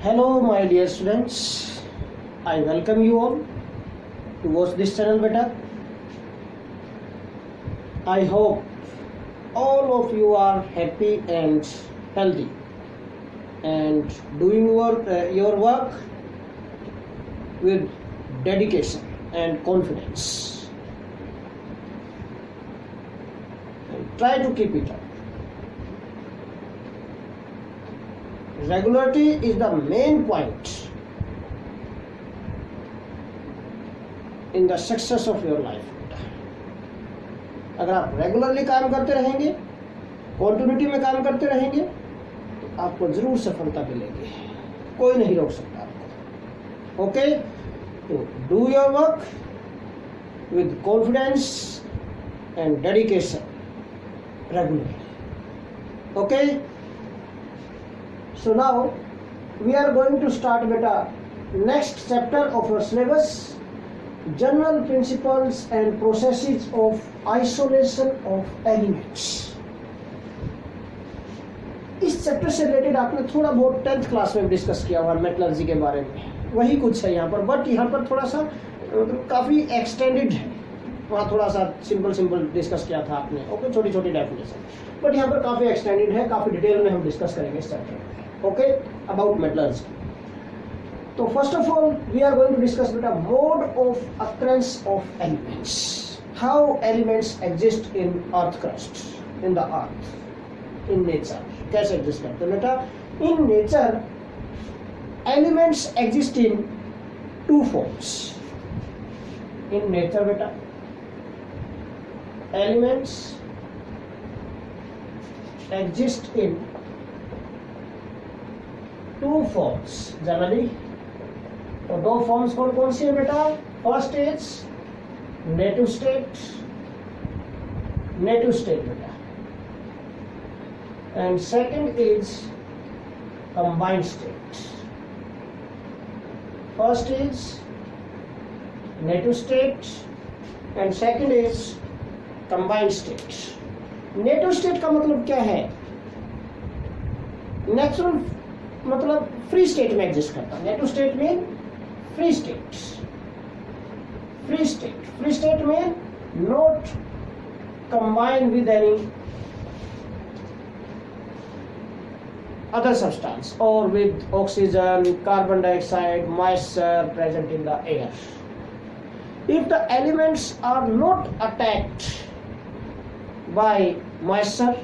Hello my dear students, I welcome you all to watch this channel beta. I hope all of you are happy and healthy and doing your work with dedication and confidence. And try to keep it up. Regularity is the main point in the success of your life. अगर आप regularly काम करते रहेंगे, continuity में काम करते रहेंगे, तो आपको जरूर सफलता मिलेगी, कोई नहीं रोक सकता आपको. ओके, तो do your work with confidence and dedication regularly. Okay, so now we are going to start beta next chapter of your syllabus, general principles and processes of isolation of elements. इस chapter से related आपने थोड़ा बहुत 10th class में discuss किया हुआ metallurgy के बारे में, वही कुछ है यहाँ पर, बट यहाँ पर थोड़ा सा मतलब काफ़ी एक्सटेंडेड है. वहाँ थोड़ा सा सिंपल डिस्कस किया था आपने. ओके, छोटी छोटी डेफिनेशन, बट यहाँ पर काफ़ी एक्सटेंडेड है, काफ़ी डिटेल में हम डिस्कस करेंगे इस चैप्टर में. Okay, about metallurgy. So first of all, we are going to discuss the mode of occurrence of elements. How elements exist in earth crust, in the earth, in nature. कैसे exist करते हैं बेटा? In nature, elements exist in two forms. In nature बेटा, elements exist in two forms generally. तो दो forms कौन कौन सी है बेटा? फर्स्ट इज नेटिव स्टेट बेटा, and second is combined state. First is native state and second is combined state. Native state का मतलब क्या है? नेचुरल मतलब फ्री स्टेट में एग्जिस्ट करता है. नेटिव स्टेट में फ्री स्टेट में not combine with any other substance और with oxygen, carbon dioxide, moisture present in the air. If the elements are not attacked by moisture,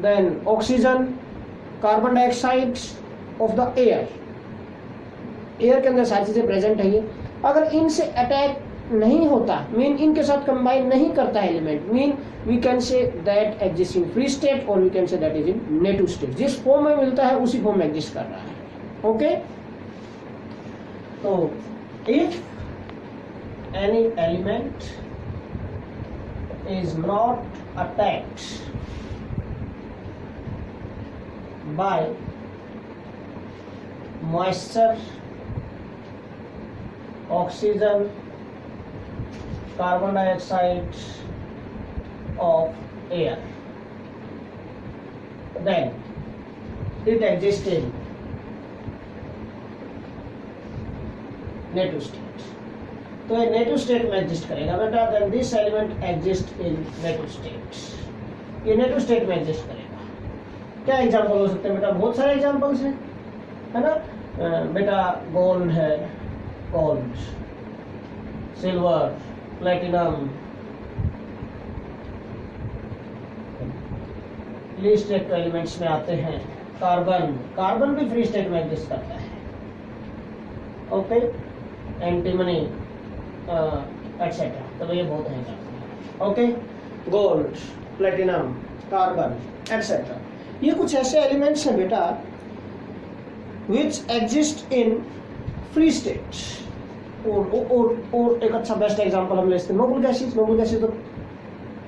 then oxygen, carbon dioxide of the air के अंदर सारी चीजें present है. अगर इनसे attack नहीं होता, मीन इनके साथ कंबाइन नहीं करता element, mean we can say that exist in free state और we can say that is in native state. जिस फॉर्म में मिलता है उसी फॉर्म में एग्जिस्ट कर रहा है. ओके, तो if any element is not attacked by moisture, oxygen, carbon dioxide of air, then it exists in native state. तो ये नेटिव स्टेट में एग्जिस्ट करेगा बेटा. Then this element exist in native state. ये नेटिव स्टेट में exist करेगा. क्या example हो सकते हैं बेटा? बहुत सारे एग्जाम्पल्स हैं, है ना बेटा. गोल्ड है, gold, silver, platinum, free state elements में आते हैं. कार्बन भी फ्री स्टेट में एग्जिस्ट करता है. Okay, antimony etcetera. तो ये बहुत है. Okay, gold, platinum, carbon etcetera, ये कुछ ऐसे एलिमेंट्स हैं बेटा which exist in free state. और एक अच्छा बेस्ट एग्जांपल हम ले सकते हैं नोबल गैसेस. नोबल गैसेस तो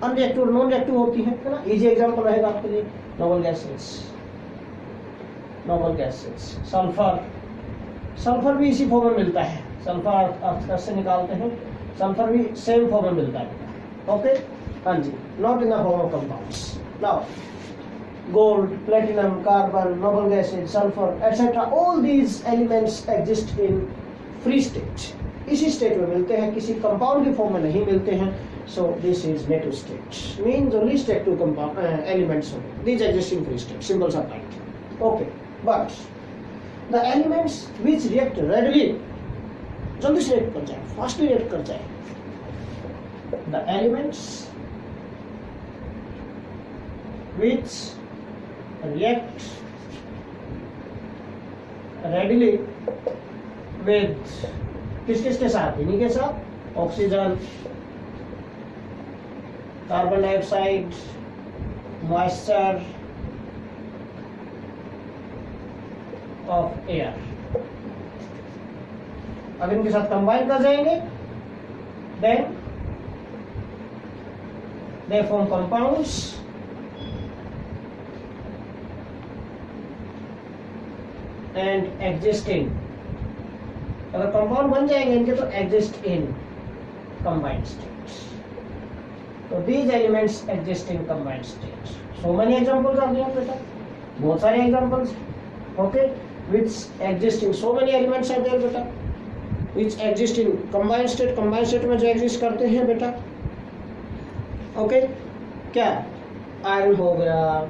अनरिएक्टिव और नॉन रिएक्टिव होती है ना. इजी एग्जांपल रहेगा आपके लिए नोबल गैसेस. सल्फर भी इसी फॉर्म में मिलता है. सल्फर अर्थ से निकालते हैं, सल्फर भी सेम फॉर्म में मिलता है. ओके, हाँ जी, not in the form of compounds. Now gold, platinum, carbon, noble gases, sulfur, etc. All these elements exist in free state. इसी स्टेट में मिलते हैं, किसी कंपाउंड की फॉर्म में नहीं मिलते हैं. So this is native state. Means only state two compound elements only. These exist in free state. Simple subtype. Okay. But the elements which react readily, जल्दी से रिएक्ट कर जाए, फास्टली रिएक्ट कर जाए. The elements which react readily with किसके साथ, इन्हीं के साथ, oxygen, carbon dioxide, moisture of air. अब इनके साथ कंबाइन कर जाएंगे, then they form compounds and existing. अगर कंपाउंड बन जाएंगे इनके तो एग्जिस्ट इन कंबाइंड स्टेट. तो these elements exist in combined state. So many examples are there बेटा, बहुत सारे examples. Okay, which exist in so many elements are there बेटा, which exist in combined state. Combined state में जो exist करते हैं बेटा, okay, क्या आयरन हो गया,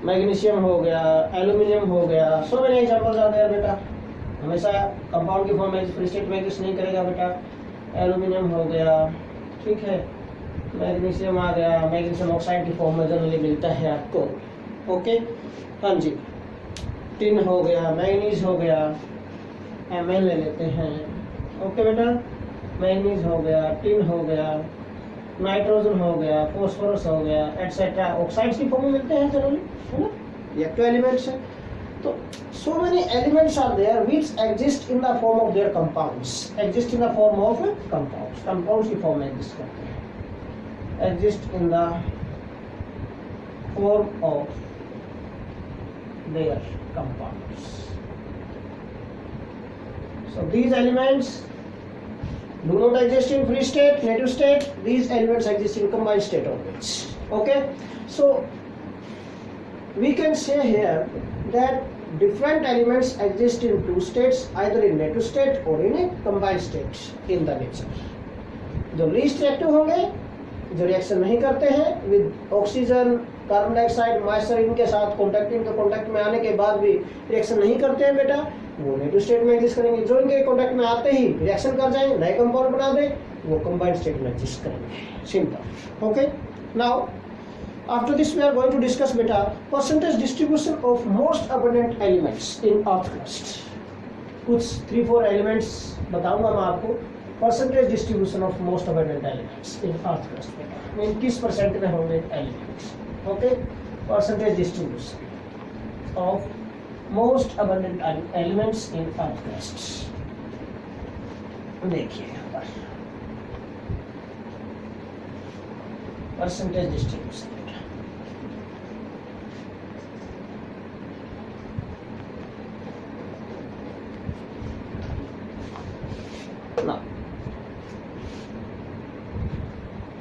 मैग्नीशियम हो गया, एल्यूमिनियम हो गया. so many examples are there बेटा. हमेशा कंपाउंड की फॉर्म में फ्री स्टेट में एग्जिस्ट नहीं करेगा बेटा. एल्यूमिनियम हो गया, ठीक है, मैग्नीशियम आ गया, मैग्नीशियम ऑक्साइड की फॉर्म में जनरली मिलता है आपको. ओके, हाँ जी. टिन हो गया, मैग्नीज हो गया, Mn ले लेते हैं. ओके बेटा, मैग्नीज हो गया, टिन हो गया, नाइट्रोजन हो गया, फॉस्फोरस हो गया, एटसेट्रा ऑक्साइड्स की फॉर्म में मिलते हैं जनरली, है ना. ये एक्टिव एलिमेंट्स है. तो so many elements are there which exist in the form of their compounds. Exist in the form of compounds. Compounds की फॉर्म में exist करते हैं. Exist in the form of their compounds. So these elements do not exist in free state, native state. These elements exist in combined state always. Okay. So we can say here that different elements exist in two states, either in native state or in a combined state in the nature. जो least reactive होंगे, जो reaction नहीं करते हैं with oxygen, carbon dioxide, moisture, इनके साथ contact में आने के बाद भी रिएक्शन नहीं करते हैं बेटा, वो नेटिव स्टेट में एग्जिस्ट करेंगे. जो इनके कॉन्टैक्ट में आते ही रिएक्शन कर जाए, नए कंपाउंड बना दे, वो कंबाइंड स्टेट में एग्जिस्ट करेंगे. Simple. Okay. Now after this we are going to discuss beta percentage distribution of most abundant elements in earth crust. कुछ 3-4 elements बताऊंगा मैं आपको. percentage distribution of most abundant elements in earth crust beta, mean किस percent में होंगे elements. okay, percentage distribution of most abundant elements in earth crust. देखिए यहाँ पर percentage distribution. Now,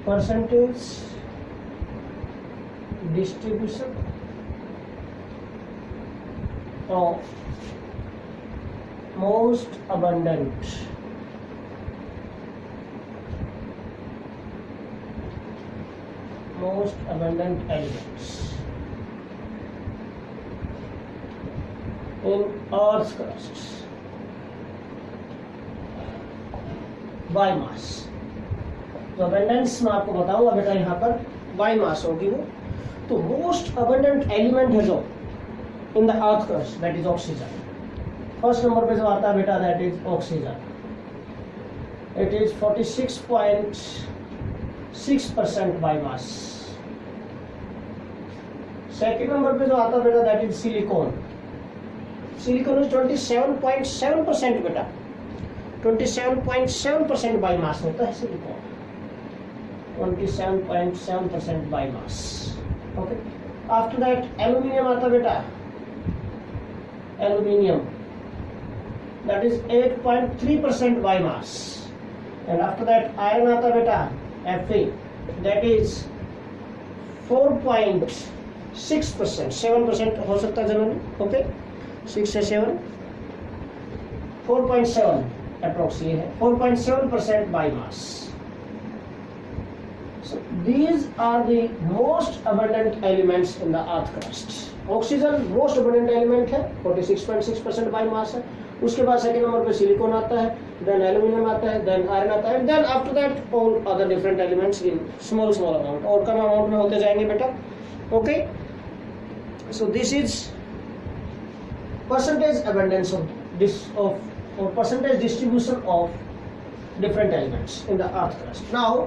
percentage distribution of most abundant elements in Earth's crust by mass. तो abundance मैं आपको बताऊंगा बेटा, यहाँ पर बाय मास होगी वो. तो मोस्ट अबंडेंट एलिमेंट है जो इन the earth crust, that is oxygen. First number पे जो आता है बेटा, that is oxygen. It is 46.6% by mass. Second number पे जो आता है बेटा, that is silicon. Silicon is 27.7% बेटा. 27.7% बाई मास होता है silicon. 27.7% by mass. Okay. After that aluminium आता बेटा. Aluminium that is 8.3% by mass. And after that iron आता बेटा, Fe, दैट इज 4.3% 6%, 7% हो सकता है जनरली, ओके 6 से 7, 4.7 अप्रोक्स ये है, 4.7% by mass. So these are the most abundant elements in the earth crust. Oxygen most abundant element है, 46.6% by mass है. उसके बाद सेकंड नंबर पे सिलिकॉन आता है, देन एल्यूमिनियम आता है, देन आयरन आता है, then after that all other different elements in small small amount, और कम अमाउंट में होते जाएंगे बेटा. Okay, so this is percentage abundance of this of और percentage distribution of different elements in the earth crust. Now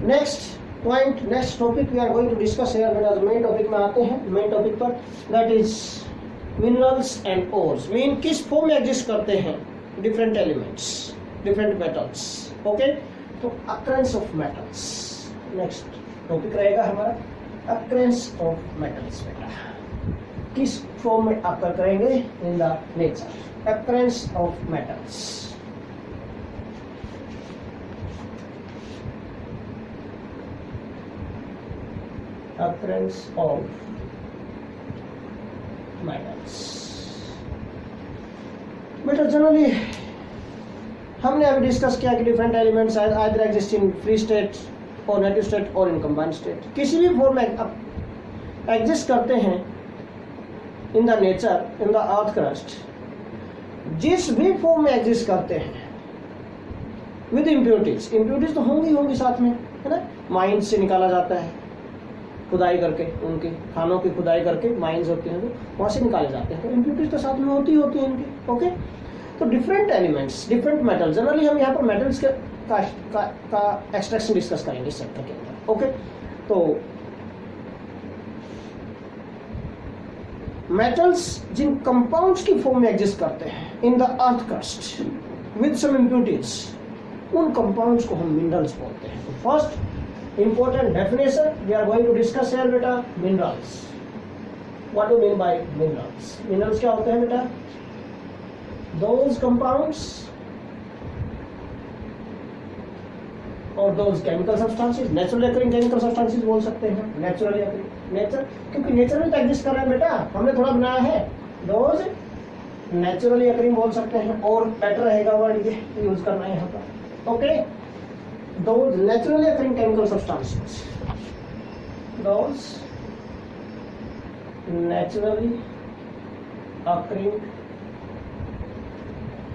next point, next topic we are going to discuss here. बेटा main topic में आते हैं, main topic पर, that is minerals and ores. Mean किस form में exist करते हैं different elements, different metals. Okay, तो occurrence of metals next topic रहेगा हमारा, अक्रेंस ऑफ मेटल्स. बेटा किस फॉर्म में आपका करेंगे इन the nature, occurrences of metals. occurrence of metals. बेटा जनरली हमने अभी डिस्कस किया कि different elements either exist in free state और नेटिव स्टेट और इन कंबाइंड स्टेट. किसी भी फॉर्म में एग्जिस्ट करते हैं in the nature, in the earth crust, जिस भी फॉर्म में एग्जिस्ट करते हैं विद इम्प्योरिटीज. इम्प्योरिटीज तो होंगी साथ में, है ना. माइंस से निकाला जाता है, खुदाई करके, उनके खानों की खुदाई करके माइंस होती हैं, तो वहाँ से निकाले जाते हैं, तो इम्प्योरिटीज तो साथ में होती हैं इनकी. ओके, तो different elements, different metal, generally हम यहाँ पर मेटल्स का एक्सट्रैक्शन डिस्कस करेंगे इस चैप्टर के अंदर. ओके, तो मेटल्स जिन कंपाउंड्स की फॉर्म में एग्जिस्ट करते हैं in the earth crust with some impurities, उन कंपाउंड्स को हम मिनरल्स बोलते हैं. तो first important definition we are going to discuss here beta, minerals. What do you mean by minerals? Minerals क्या होते हैं बेटा? Those compounds or those chemical substances, naturally occurring chemical substances बोल सकते हैं. naturally occurring, nature, क्योंकि nature में तो एग्जिस्ट कर रहा है बेटा, हमने थोड़ा बनाया है. those naturally occurring बोल सकते हैं, और बेटर रहेगा वर्ड ये यूज करना है यहाँ पर. Okay, those naturally occurring chemical substances, those naturally occurring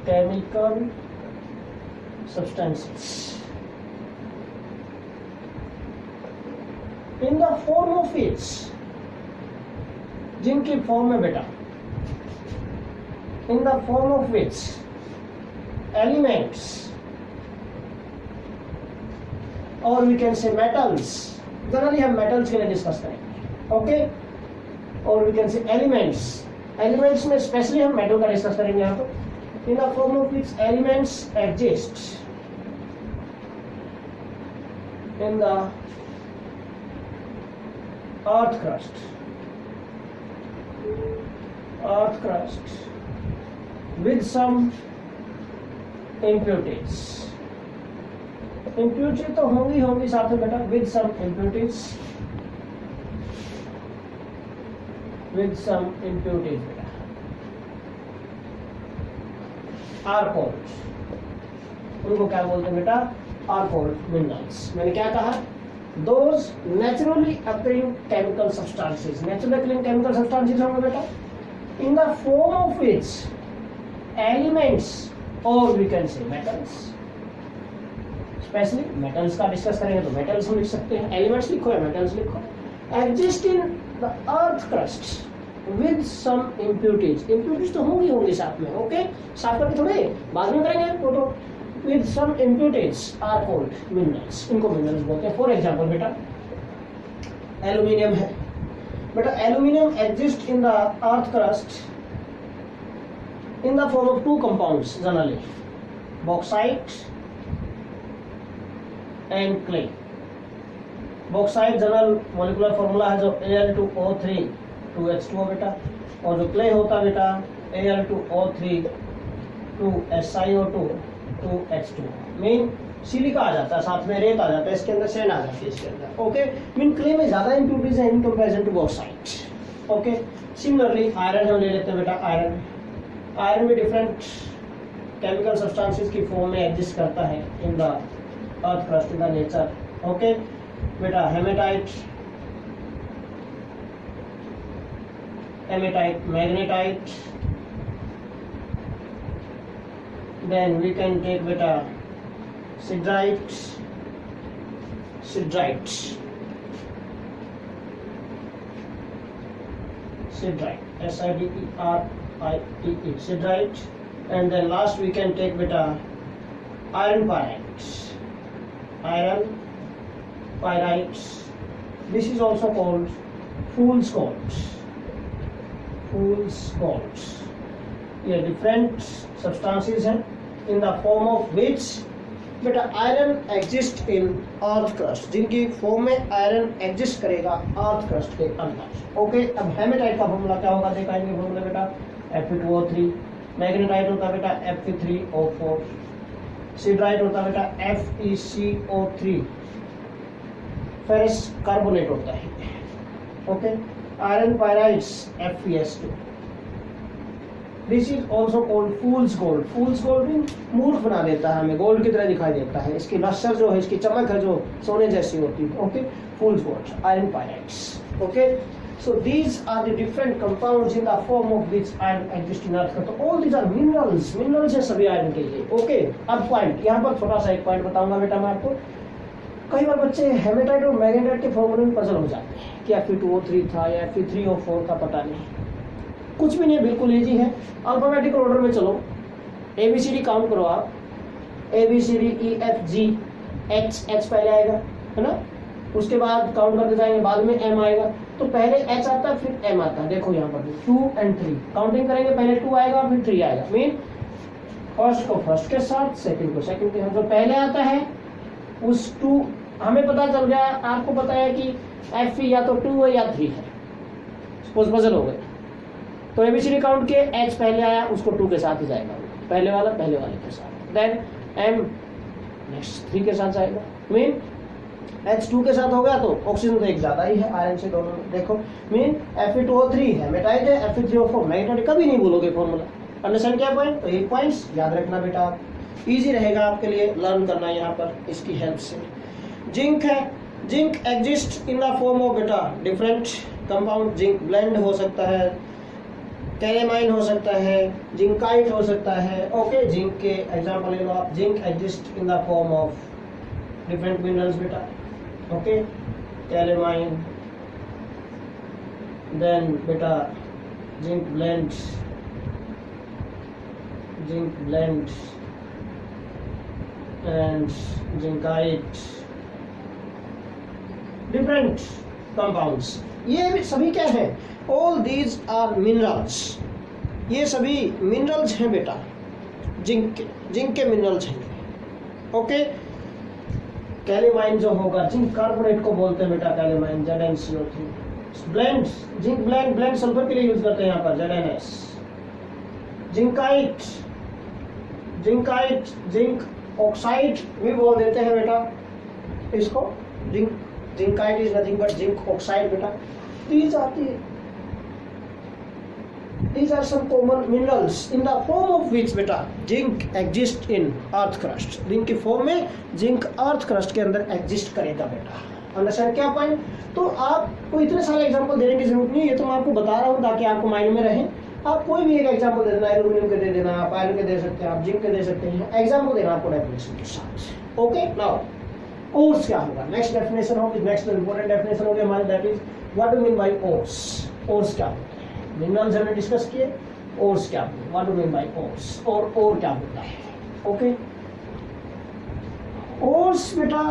chemical substances in the form of which, जिनकी फॉर्म में बेटा, in the form of which elements और we can say metals, generally हम मेटल्स के लिए डिस्कस करेंगे. ओके, और we can say elements, elements में स्पेशली हम मेटल का डिस्कस करेंगे यहाँ पर. In the form of which elements exist in the earth crust with some impurities. Impurity तो होंगी साथ में बेटा, विद सम इम्प्योरिटीज बेटा आर कॉल्ड, उनको क्या बोलते हैं बेटा, आर कॉल्ड मिनरल्स. मैंने क्या कहा, those naturally occurring chemical substances. Naturally occurring chemical substances होंगे बेटा in the form of which elements और we can say metals. Specially metals का डिस्कस करेंगे तो मेटल्स हम लिख सकते हैं, एलिमेंट्स लिखो या मेटल्स लिखो. Exist in the earth crust with some impurities. Impurities तो होंगी साथ में. ओके, साथ करके थोड़े बाद में करेंगे photo. With some impurities are called minerals. इनको मिनरल्स बोलते हैं. फॉर एग्जांपल बेटा एल्यूमिनियम है बेटा. Aluminium exist in the earth crust in the form of two compounds generally, bauxite and clay. Bauxite general molecular formula है जो Al2O3 2H2O बेटा, और जो क्ले होता है बेटा Al2O3 2SiO2 2H2O. Mean silica आ जाता है, साथ में रेत आ जाता है, इसके अंदर सैंड आ जाती है इसके अंदर। ओके, मीन क्ले में ज्यादा इम्प्योरिटीज है in comparison to bauxite. Okay, similarly iron हम ले लेते हैं बेटा। आयरन भी डिफरेंट केमिकल सब्सटेंसेस की फॉर्म में एग्जिस्ट करता है in the earth crust, in the nature. Okay बेटा, hematite, magnetite, then we can take beta siderite, siderite, S-I-D-E-R-I-T-E, siderite, and then last we can take beta iron pyrite, this is also called fool's gold, ये different substances हैं in the form of which बेटा iron exist in earth crust, जिनकी form में iron exist करेगा earth crust के अंदर। Okay, अब haematite का फॉर्मूला क्या होगा देखाएंगे फॉर्मूला बेटा, Fe2O3, मैग्नेटाइट होता है बेटा Fe3O4, सिडराइट होता है बेटा FeCO3, फेरस कार्बोनेट होता है। Okay, iron pyrites FeS2, this is also called fools gold. Fools gold भी मूर्ख बना देता है, हमें गोल्ड की तरह दिखाई देता है, इसकी लस्टर जो है, इसकी चमक है जो सोने जैसी होती है। Okay, fools gold, iron pyrites. Okay, so these are the different compounds in the form of which iron exists in earth. तो all these are minerals है सभी आयरन के लिए। ओके, अब पॉइंट यहाँ पर छोटा सा एक पॉइंट बताऊंगा बेटा मैं आपको। कई बार बच्चे हेमेटाइट और मैग्नेटाइट के फॉर्मूले में पजल हो जाते हैं कि Fe2O3 था या Fe3O4 था, पता नहीं, कुछ भी नहीं, बिल्कुल इजी है। अल्फाबेटिकल ऑर्डर में चलो, ABCD काउंट करो आप, ABCDEFG, H पहले आएगा है ना, उसके बाद काउंट करते जाएंगे, बाद में M आएगा, तो पहले H आता है फिर M आता है। देखो यहाँ पर 2 और 3 काउंटिंग करेंगे, पहले 2 आएगा फिर 3 आएगा, मीन फर्स्ट को फर्स्ट के साथ, सेकंड को सेकंड के साथ। जो पहले आता है उस 2, हमें पता चल गया, आपको पता है कि Fe या तो 2 है या 3 है, सपोज पजल हो गए, तो ABCD काउंट के H पहले आया, उसको 2 के साथ ही जाएगा, पहले वाले के साथ, देन M नेक्स्ट 3 के साथ जाएगा, मीन H 2 के साथ हो गया तो ऑक्सीजन तो एक ज्यादा ही है आयरन से दोनों में। देखो मीन Fe2O3 हेमेटाइट है, Fe3O4 मैग्नेटाइट, कभी नहीं भूलोगे फॉर्मूला। अंडरस्टैंड क्या पॉइंट, तो ये पॉइंट्स याद रखना बेटा, इजी रहेगा आपके लिए लर्न करना यहाँ पर इसकी हेल्प से। जिंक है, zinc exist in the form of बेटा डिफरेंट कंपाउंड, जिंक ब्लेंड हो सकता है, कैलेमाइन हो सकता है, जिंकाइट हो सकता है। ओके, जिंक के एग्जांपल ले लो आप, zinc exist in the form of different minerals बेटा। ओके, कैलेमाइन, देन बेटा zinc blende and zincite, different compounds. ये भी सभी क्या है, ऑल दीज आर मिनरल्स, ये सभी मिनरल्स हैं बेटा, जिंक के मिनरल्स हैं। ओके, कैलेमाइन जो होगा, जिंक कार्बोनेट को बोलते हैं बेटा calamine, ZnCO3। Blend, zinc blende sulphur के लिए यूज करते हैं यहाँ पर, ZnS। जिंकाइट, जिंक ऑक्साइड भी बोल देते हैं बेटा इसको, zincite is nothing but zinc oxide बेटा। These are some common minerals in the form of which बेटा zinc exist in earth crust, zinc की फॉर्म में जिंक अर्थ क्रस्ट के अंदर एग्जिस्ट करेगा बेटा। अंडरस्टैंड क्या पॉइंट, तो आपको इतने सारे एग्जांपल देने की जरूरत नहीं है, ये तो मैं आपको बता रहा हूँ ताकि आपको माइंड में रहे। आप कोई भी एक एग्जांपल दे देना, एल्यूमिनियम के दे देना, आप आयरन के दे सकते हैं, आप जिंक के दे सकते हैं, एग्जांपल देना आपको डेफिनेशन के साथ। ओके, नाउ ओर्स क्या होगा, नेक्स्ट डेफिनेशन होगी, नेक्स्ट इंपॉर्टेंट डेफिनेशन होगी हमारी, that is what do mean bye ores. Ores क्या होता है, मिनरल्स हमने डिस्कस किए, ओर्स क्या होता है, what do mean bye ores, और क्या होता है। ओके, ओर्स बेटा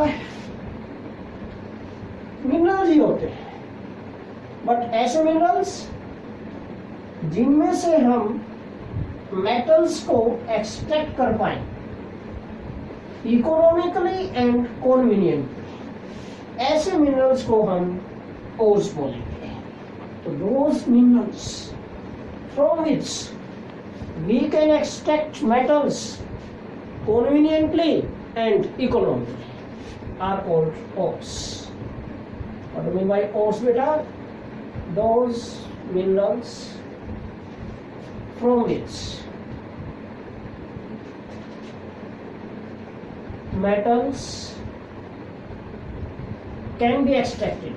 मिनरल्स ही होते हैं, बट ऐसे मिनरल्स जिनमें से हम मेटल्स को एक्सट्रैक्ट कर पाए इकोनॉमिकली एंड कन्वीनियंटली, ऐसे मिनरल्स को हम ओर्स बोलेंगे। तो those minerals from which we can extract metals conveniently and economically are called ores. What do you mean by ores, beta? Those minerals from which metals can be extracted.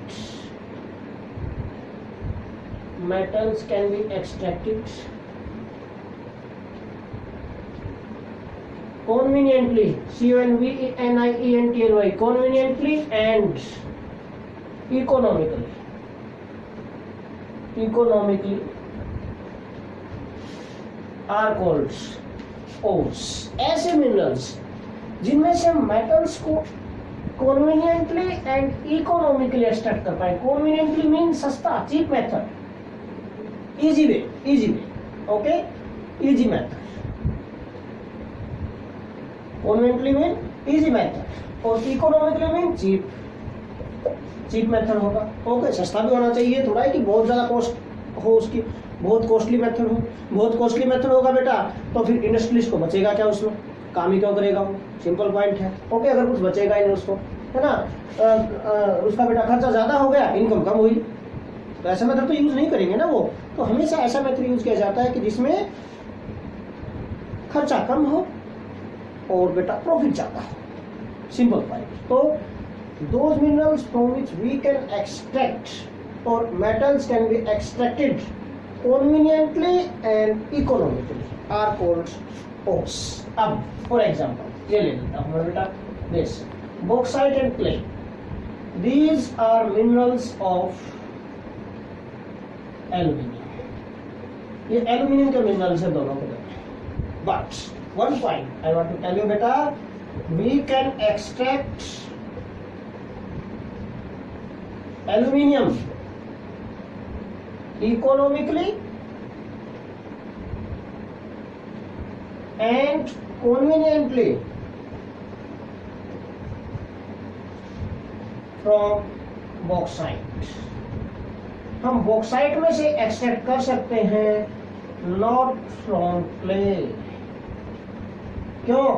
Metals can be extracted conveniently, conveniently, conveniently and economically. Economically are called ores. ऐसे minerals जिनमें से metals को कॉन्वीनियंटली and economically extract कर पाए. Conveniently mean सस्ता, cheap method, easy way, okay, easy method. Conveniently mean easy method और economically mean cheap method होगा. Okay, सस्ता भी होना चाहिए थोड़ा, है कि बहुत ज्यादा कॉस्ट हो उसकी, बहुत कॉस्टली मेथड हो. बहुत कॉस्टली मेथड होगा बेटा तो फिर इंडस्ट्रियलिस्ट को बचेगा क्या, उसमें काम ही क्यों करेगा वो. सिंपल पॉइंट है. ओके, अगर कुछ बचेगा ही नहीं उसको, है ना, उसका बेटा खर्चा ज्यादा हो गया, इनकम कम हुई, तो ऐसा मेथड तो यूज नहीं करेंगे ना वो. तो हमेशा ऐसा मेथड यूज किया जाता है कि जिसमें खर्चा कम हो और बेटा प्रॉफिट ज्यादा हो. Simple point. तो those minerals from which we can extract or metals can be extracted conveniently and economically are called ores. अब for example ये ले लेता हूँ बेटा, this bauxite and clay, these are minerals of aluminium. ये aluminium के minerals है दोनों के. But one point I want to tell you बेटा, we can extract aluminium economically and conveniently from bauxite. हम बॉक्साइट में से एक्सट्रैक्ट कर सकते हैं, नॉट फ्रॉम क्ले. क्यों,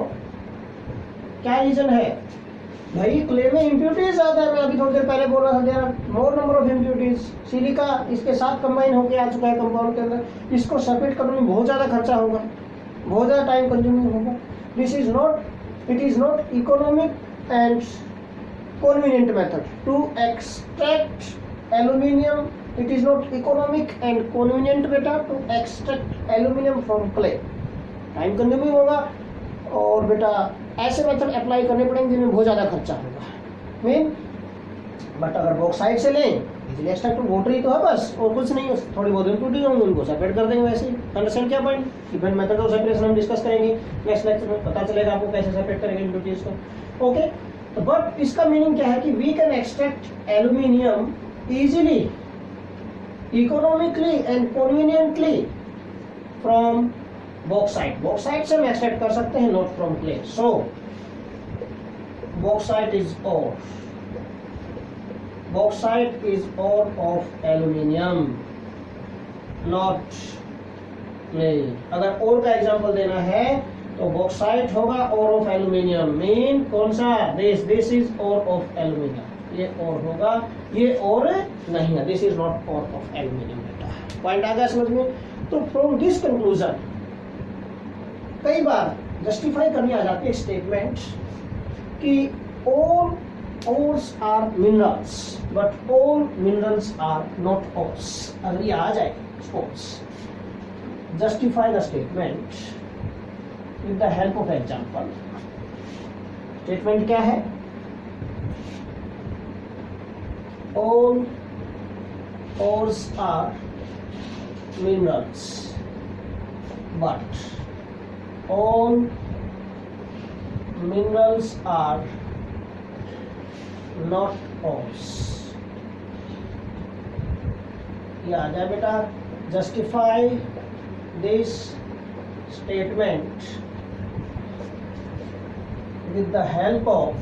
क्या रीजन है भाई? क्ले में इम्प्यूरिटीज आता है. मैं अभी थोड़ी देर पहले बोल रहा था, there are more number of impurities. Silica इसके साथ कंबाइन होकर आ चुका है कंपाउंड के अंदर. इसको सेपरेट करने में बहुत ज्यादा खर्चा होगा, बहुत ज्यादा टाइम कंज्यूमिंग होगा. This is not, it is not economic and convenient method to extract aluminium. It is not economic and convenient method to extract aluminium from clay. Time consuming होगा और बेटा ऐसे मेथड अप्लाई करने पड़ेंगे जिनमें बहुत ज्यादा खर्चा होगा. मीन बट अगर बॉक्साइट से लें, इजीली एक्सट्रैक्ट वाटर ही तो है बस, और कुछ नहीं है. थोड़ी बहुत इम्प्यूरिटीज होंगी, उनको सेपरेट कर देंगे. वैसे ही अंडरस्टैंड क्या point? Different method of separation हम डिस्कस करेंगे नेक्स्ट लेक्चर में. पता चलेगा आपको कैसे सेपरेट करेंगे इम्प्यूरिटीज को. ओके, बट इसका मीनिंग क्या है कि we can extract aluminium easily, economically and conveniently from bauxite. Bauxite से हम एक्सट्रैक्ट कर सकते हैं, not from clay. So bauxite is ore. Bauxite is ore of aluminium, not clay. अगर ओर का एग्जांपल देना है तो बॉक्साइट होगा ओर ऑफ एल्यूमिनियम. मीन कौन सा? This is ore of aluminium. ये ओर होगा, ये ओर नहीं है. This is not ore of aluminium. बेटा पॉइंट आ गया समझ में? तो फ्रॉम दिस कंक्लूजन कई बार जस्टिफाई करनी आ जाती है स्टेटमेंट कि all ores are minerals but all minerals are not ores. अगर ये आ जाए suppose, justify the statement with the help of example. Statement क्या है? All ores are minerals, but all minerals are not ores. ये आ जाए बेटा. Justify this statement with the help of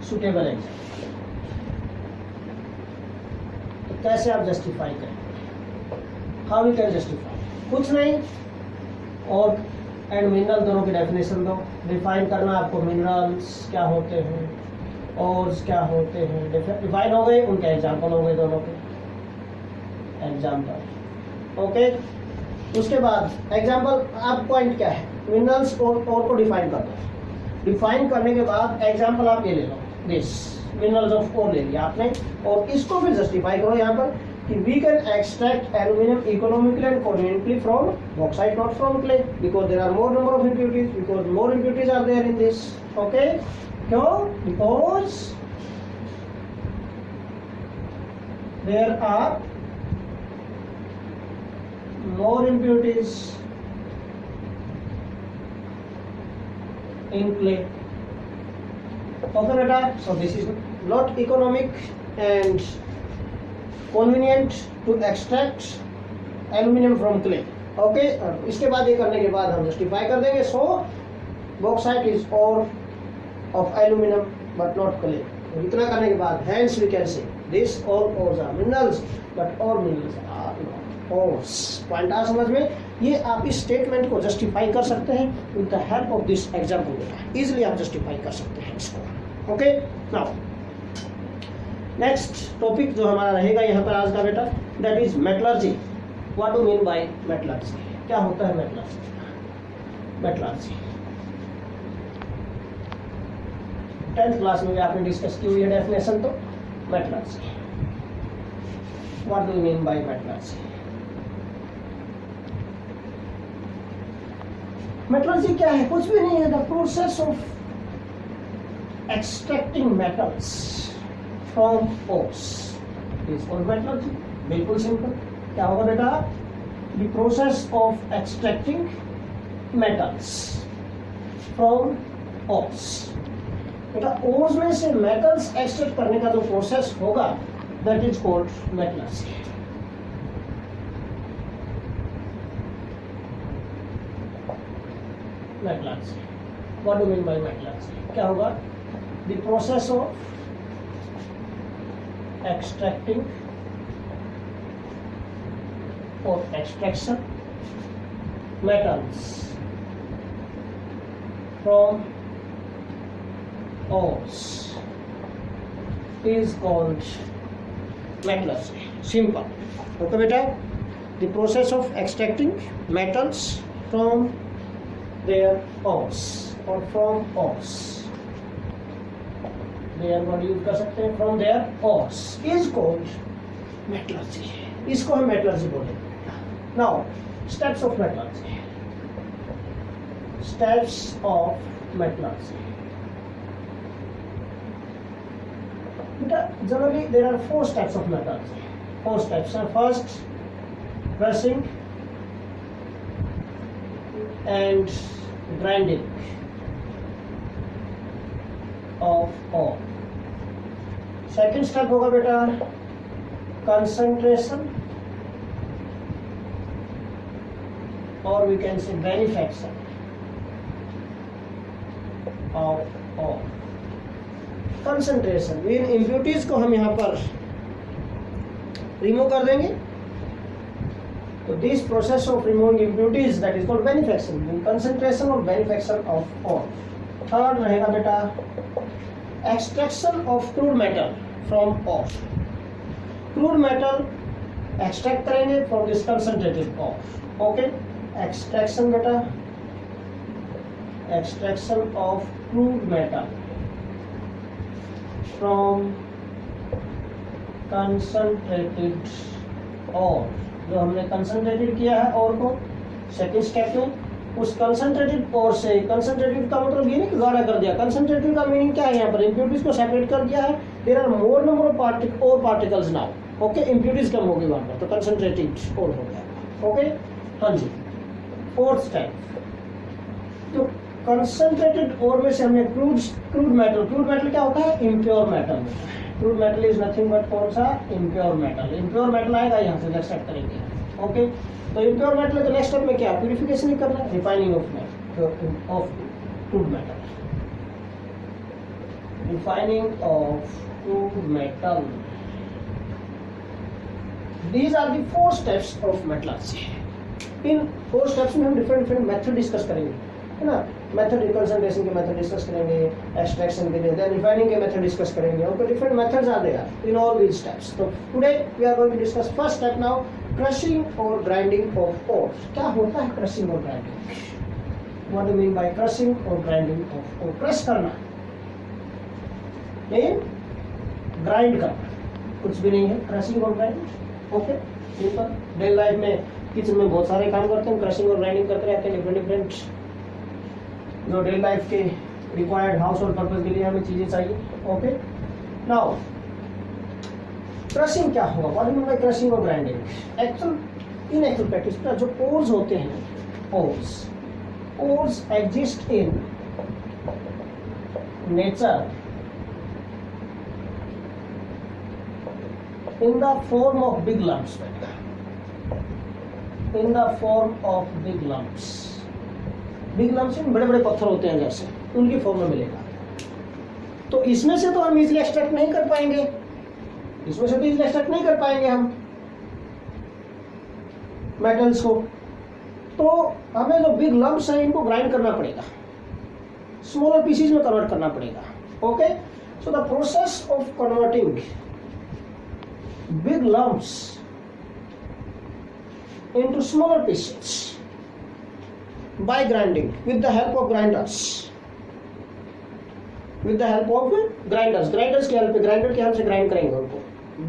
suitable example. तो कैसे आप जस्टिफाई करेंगे? How we can justify? कुछ नहीं और एंड मिनरल दोनों की डेफिनेशन दो। डिफाइन करना आपको मिनरल्स क्या होते हैं, ओर्स क्या होते हैं, डिफाइन हो गए, उनके एग्जाम्पल हो गए दोनों के एग्जाम्पल। ओके, उसके बाद एग्जाम्पल आप पॉइंट क्या है, मिनरल्स और को डिफाइन कर दो। डिफाइन करने के बाद एग्जाम्पल आप ये ले लो, दिस मिनरल्स ऑफ ओर ले लिया आपने, और इसको भी जस्टिफाई करो यहाँ पर कि we can extract aluminium economically and conveniently from bauxite, not from clay, because there are more number of impurities, because more impurities are there in this. Okay, क्यों? Because there are more impurities in clay. Okay beta, so this is not economic and convenient to extract aluminium from clay. Okay, इसके बाद ये करने के बाद हम justify कर देंगे, so bauxite is ore of aluminum but not clay. इतना करने के बाद hence we can say this all ores are minerals but all minerals are not ores. Point आ समझ में? ये आप इस स्टेटमेंट को जस्टिफाई कर सकते हैं with the help of this example बेटा, इजीली आप जस्टिफाई कर सकते हैं इसको। ओके, नाउ नेक्स्ट टॉपिक जो हमारा रहेगा यहाँ पर आज का बेटा, that is metallurgy. What do mean bye metallurgy? क्या होता है मेटलर्जी? मेटलर्जी 10th क्लास में भी आपने डिस्कस की हुई है डेफिनेशन। तो metallurgy, what do mean bye metallurgy? Metallurgy क्या है? कुछ भी नहीं है, the process of extracting metals from ores is called metallurgy. बिल्कुल सिंपल, क्या होगा बेटा? The process of extracting metals from ores. बेटा ओर्स में से मेटल्स एक्सट्रैक्ट करने का जो प्रोसेस होगा that is called metallurgy. Metallurgy, what do mean bye metallurgy? क्या होगा? द प्रोसेस ऑफ एक्सट्रैक्टिंग और extraction metals from ores is called metallurgy. Simple. Okay beta, the process of extracting metals from their ores or from ores, their what use कर सकते हैं, from their ores is called metallurgy. इसको हम metallurgy बोलेंगे। Now steps of metallurgy. Steps of metallurgy. Generally there are 4 steps of metallurgy. 4 steps. First, pressing and grinding of ore. Second step होगा बेटा concentration or we can say benefaction of ore. Concentration, इन impurities को हम यहाँ पर remove कर देंगे, तो this process of removing impurities that is called benefaction, concentration और बेनिफैक्शन ऑफ ओर। थर्ड रहेगा बेटा extraction of crude metal from ore. Crude metal extract करेंगे from this concentrated ore. Okay, extraction बेटा, extraction of crude metal from concentrated ore, जो हमने concentrated किया है और को सेकंड स्टेप में, उस कंसंट्रेटेड ore से, कंसंट्रेटेड का मतलब ये नहीं कि गाढ़ा कर दिया, कंसंट्रेटेड का मीनिंग क्या है? यहाँ पर इम्प्यूरिटीज को सेपरेट कर दिया है, there are more number of ore particles now. Okay, impurities कम होगी वहां पर, तो कंसंट्रेटेड ore हो गया। ओके, हाँ जी। फोर्थ स्टेप, तो कंसंट्रेटेड ओर में से हमने क्रूड मेटल क्या होता है? Impure metal. Crude metal is nothing but कौन सा? Impure metal. इम्प्योर मेटल आएगा यहाँ से एक्सट्रैक्ट करेंगे। ओके, तो इम्प्योर मेटल तो नेक्स्ट स्टेप में क्या? प्यूरिफिकेशन ही करना है, refining of crude metal, refining of crude metal. These are the 4 steps of metallurgy. In 4 steps में हम डिफरेंट डिफरेंट मेथड डिस्कस करेंगे, है ना। मेथड रिकंसंट्रेशन के मेथड डिस्कस करेंगे, एक्सट्रैक्शन के लिए, देन रिफाइनिंग के मेथड डिस्कस करेंगे। Okay, different methods are there in all these steps. तो today we are going to discuss first step now, crushing और ग्राइंडिंग ऑफ ओर। क्या होता है क्रशिंग और grinding? What do mean by crushing और grinding of ore? Crush करना mean grind करना, कुछ भी नहीं है क्रशिंग और grinding. Okay, simple. Daily life में किचन में बहुत सारे काम करते हैं, क्रशिंग और ग्राइंडिंग करते रहते हैं, डिफरेंट डिफरेंट जो डेली लाइफ के रिक्वायर्ड हाउस होल्ड पर्पज के लिए हमें चीजें चाहिए। ओके, नाउ क्रशिंग क्या होगा? What do mean by crushing और ग्राइंडिंग? इन एक्चुअल प्रैक्टिस का जो पोर्स होते हैं, pores exist in nature in the form of big lumps, in the form of big lumps में बड़े बड़े पत्थर होते हैं जैसे, उनकी फॉर्म में मिलेगा। तो इसमें से तो हम इजीली एक्सट्रैक्ट नहीं कर पाएंगे, हम मेटल्स को। तो हमें जो बिग लम्प्स हैं इनको ग्राइंड करना पड़ेगा, स्मॉलर पीसेस में कन्वर्ट करना पड़ेगा। Okay, so the process of converting big lumps into smaller pieces by grinding with the help of grinders, grinders की हेल्प, ग्राइंडर की हेल्प से ग्राइंड करेंगे उनको।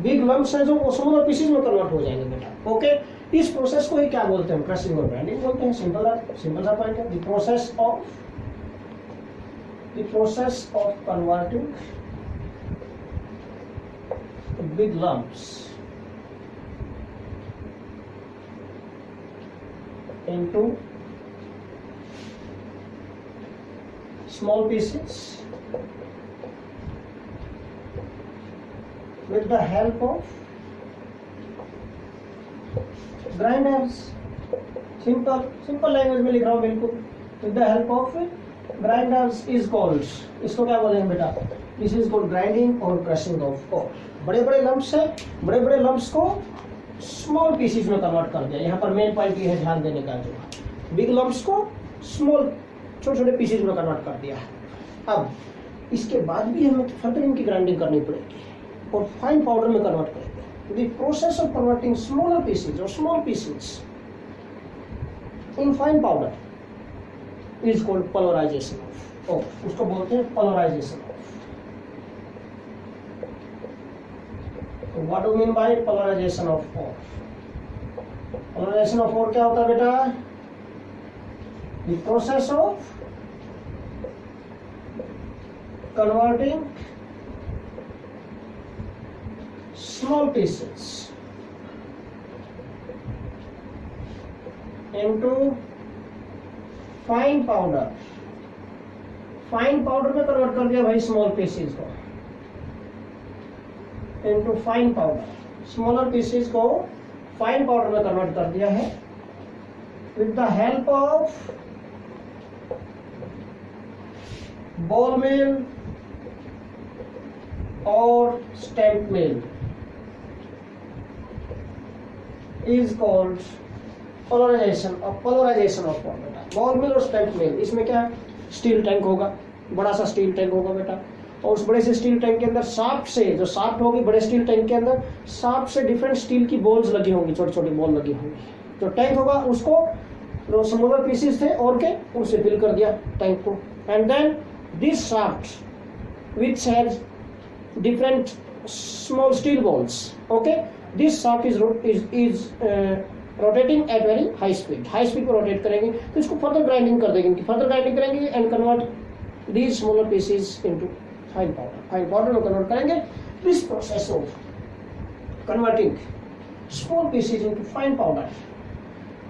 बिग लम्प्स है जो वो स्मॉलर पीसेस में कन्वर्ट हो जाएंगे बेटा। ओके, इस प्रोसेस को ही क्या बोलते हैं? क्रशिंग और ग्राइंडिंग बोलते हैं। सिंपल सा पॉइंट है, the process of converting big lumps into small pieces with the help of grinders। Simple language में लिख रहा हूँ बिल्कुल। with the help of grinders is called, इसको क्या बोलेंगे बेटा? This is called grinding or crushing of ore। बड़े बड़े लम्प्स है, बड़े बड़े लम्प्स को स्मॉल पीसेस में कन्वर्ट कर दिया। यहाँ पर मेन पॉइंट ये है ध्यान देने का, जो बिग लम्प्स को स्मॉल छोटे छोटे पीसेस में कन्वर्ट कर दिया। अब इसके बाद भी हमें फर्दर इनकी ग्राइंडिंग करनी पड़ेगी और फाइन पाउडर में कन्वर्ट करेंगे। The process of converting smaller pieces और small pieces in fine powder is called polarization of, उसको बोलते हैं polarization of. What do you mean by polarization of ore? Polarization of ore क्या होता है बेटा? The process of converting small pieces into fine powder। Fine powder में convert कर दिया भाई स्मॉल पीसेस को, into fine powder, smaller pieces को फाइन पाउडर में कन्वर्ट कर दिया है with the help of ball mill or stamp mill is called polarization of powder। Ball mill और स्टैम्प मिल, इसमें क्या स्टील टैंक होगा, बड़ा सा स्टील टैंक होगा बेटा, और उस बड़े से स्टील टैंक के अंदर शाफ्ट से, जो शाफ्ट होगी बड़े स्टील टैंक के अंदर, शाफ्ट से डिफरेंट स्टील की बॉल्स लगी होंगी, छोटी छोटी बॉल लगी होंगी। जो टैंक होगा उसको जो स्मॉलर पीसेस थे और के उनसे फिल कर दिया टैंक को, and then this shaft which has different small steel balls. Okay, this shaft is rotating at very high speed पर रोटेट करेंगे, तो इसको फर्दर ग्राइंडिंग कर देंगे and convert these smaller pieces into fine powder में convert करेंगे। This process of converting small pieces into fine powder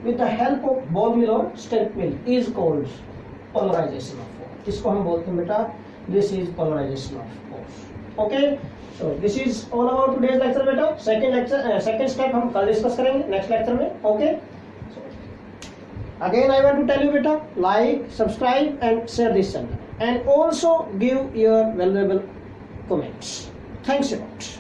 with the help of ball mill और stamp mill is called polarization of ore। इसको हम बोलते हैं बेटा, this is polarisation of ore। Okay, so this is all about today's lecture बेटा। second step हम कल discuss करेंगे नेक्स्ट लेक्चर में। Okay, again I want to tell you beta, like, subscribe and share this channel and also give your valuable comments। Thanks a lot।